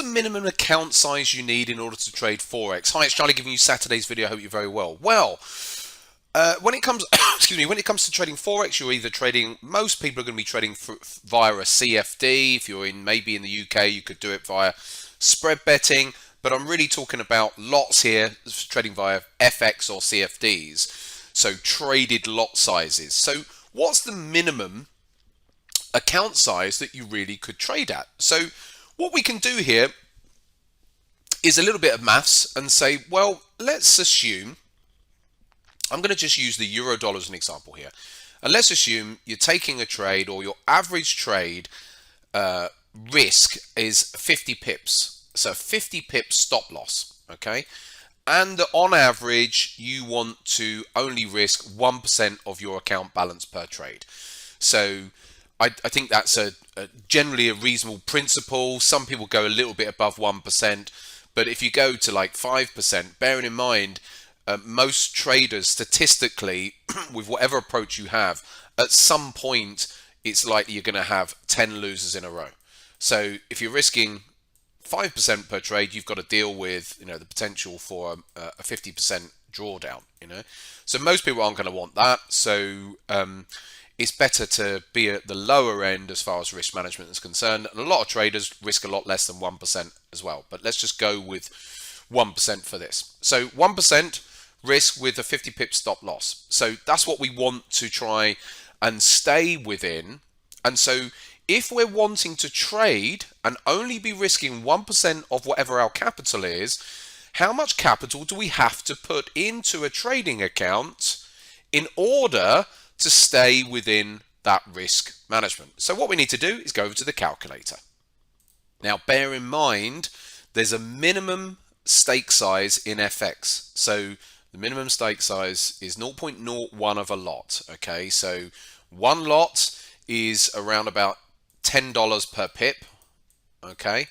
the minimum account size you need in order to trade Forex? Hi, it's Charlie giving you Saturday's video. I hope you're very well. When it comes, excuse me, when it comes to trading Forex, you're either trading, most people are going to be trading via a CFD. If you're maybe in the UK, you could do it via spread betting, but I'm really talking about lots here, trading via FX or CFDs. So traded lot sizes. So what's the minimum account size that you really could trade at? So what we can do here is a little bit of maths and say, well, let's assume, I'm going to just use the euro dollar as an example here. And let's assume you're taking a trade, or your average trade risk is 50 pips. So 50 pips stop loss, okay? And on average, you want to only risk 1% of your account balance per trade. So I think that's generally a reasonable principle. Some people go a little bit above 1%, but if you go to like 5%, bearing in mind, most traders statistically, with whatever approach you have, at some point it's likely you're going to have 10 losers in a row. So if you're risking 5% per trade, you've got to deal with, the potential for a 50% drawdown. So most people aren't going to want that. So it's better to be at the lower end as far as risk management is concerned. And a lot of traders risk a lot less than 1% as well. But let's just go with 1% for this. So 1% risk with a 50 pip stop loss. So that's what we want to try and stay within. And so if we're wanting to trade and only be risking 1% of whatever our capital is, how much capital do we have to put into a trading account in order to stay within that risk management? So what we need to do is go over to the calculator. Now, bear in mind, there's a minimum stake size in FX. So the minimum stake size is 0.01 of a lot. Okay, so one lot is around about $10 per pip. Okay,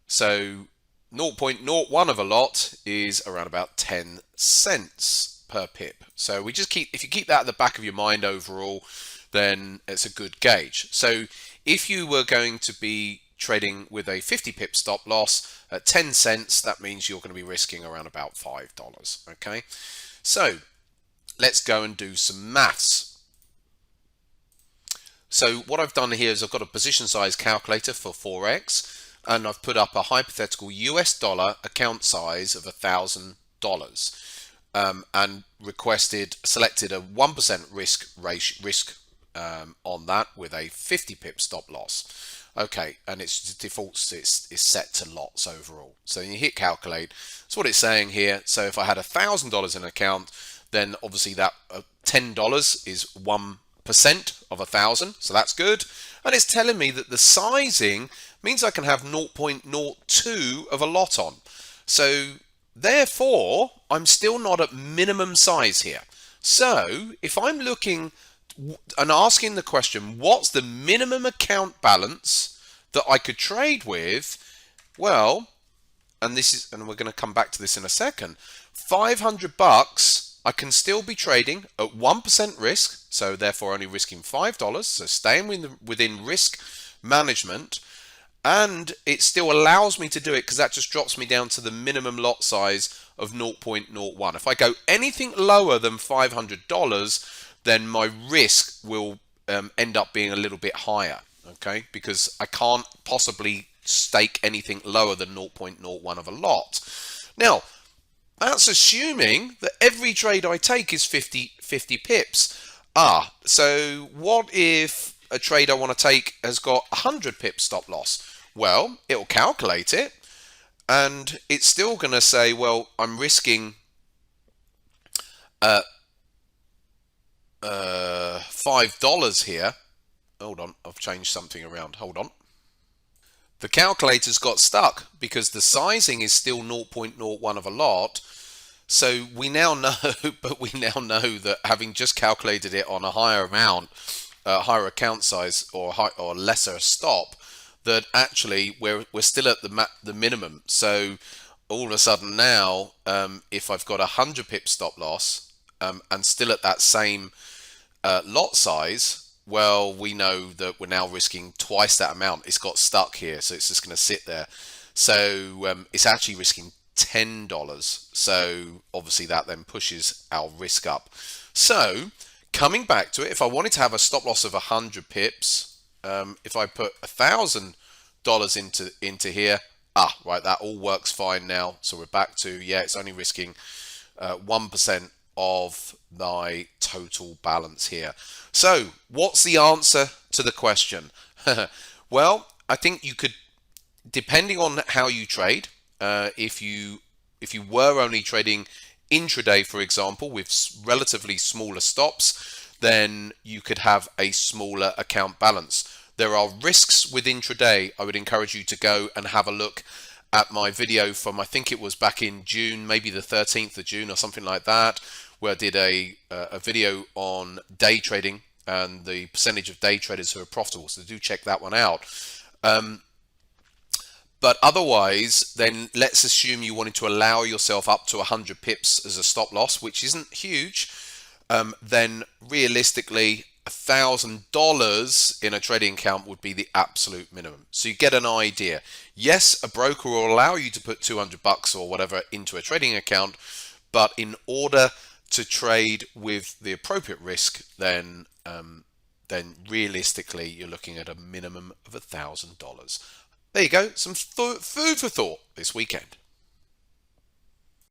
so 0.01 of a lot is around about 10 cents per pip. So we just if you keep that at the back of your mind overall, then it's a good gauge. So if you were going to be trading with a 50 pip stop loss at 10 cents, that means you're going to be risking around about $5. Okay, so let's go and do some maths. So what I've done here is I've got a position size calculator for Forex, and I've put up a hypothetical US dollar account size of $1,000, and selected a 1% risk on that with a 50 pip stop loss. Okay, and its defaults is set to lots overall. So you hit calculate. That's what it's saying here. So if I had $1,000 in an account, then obviously that $10 is 1% of 1,000. So that's good. And it's telling me that the sizing means I can have 0.02 of a lot on. So therefore, I'm still not at minimum size here. So if I'm looking and asking the question, what's the minimum account balance that I could trade with? Well, and we're going to come back to this in a second. $500, I can still be trading at 1% risk, so therefore only risking $5. So staying within risk management, and it still allows me to do it because that just drops me down to the minimum lot size of 0.01. If I go anything lower than $500, then my risk will end up being a little bit higher, okay? Because I can't possibly stake anything lower than 0.01 of a lot. Now, that's assuming that every trade I take is 50 pips. So what if a trade I want to take has got 100 pips stop loss? Well, it'll calculate it, and it's still going to say, well, I'm risking $5 here. Hold on, I've changed something around. Hold on. The calculator's got stuck because the sizing is still 0.01 of a lot. So we now know, that having just calculated it on a higher amount, higher account size or lesser stop, that actually we're still at the minimum. So all of a sudden now, if I've got 100 pip stop loss and still at that same lot size, well, we know that we're now risking twice that amount. It's got stuck here, so it's just going to sit there. So it's actually risking $10. So obviously that then pushes our risk up. So coming back to it, if I wanted to have a stop loss of 100 pips, if I put $1,000 into here, right, that all works fine now. So we're back to, yeah, it's only risking 1% of my total balance here. So what's the answer to the question? Well, I think you could, depending on how you trade, if you were only trading intraday, for example, with relatively smaller stops, then you could have a smaller account balance. There are risks with intraday. I would encourage you to go and have a look at my video from, I think it was back in June, maybe the 13th of June or something like that, where I did a video on day trading and the percentage of day traders who are profitable. So do check that one out. But otherwise, then let's assume you wanted to allow yourself up to 100 pips as a stop loss, which isn't huge. Then realistically, $1,000 in a trading account would be the absolute minimum. So you get an idea. Yes, a broker will allow you to put 200 bucks or whatever into a trading account, but in order to trade with the appropriate risk, then realistically you're looking at a minimum of $1,000. There you go, some food for thought this weekend.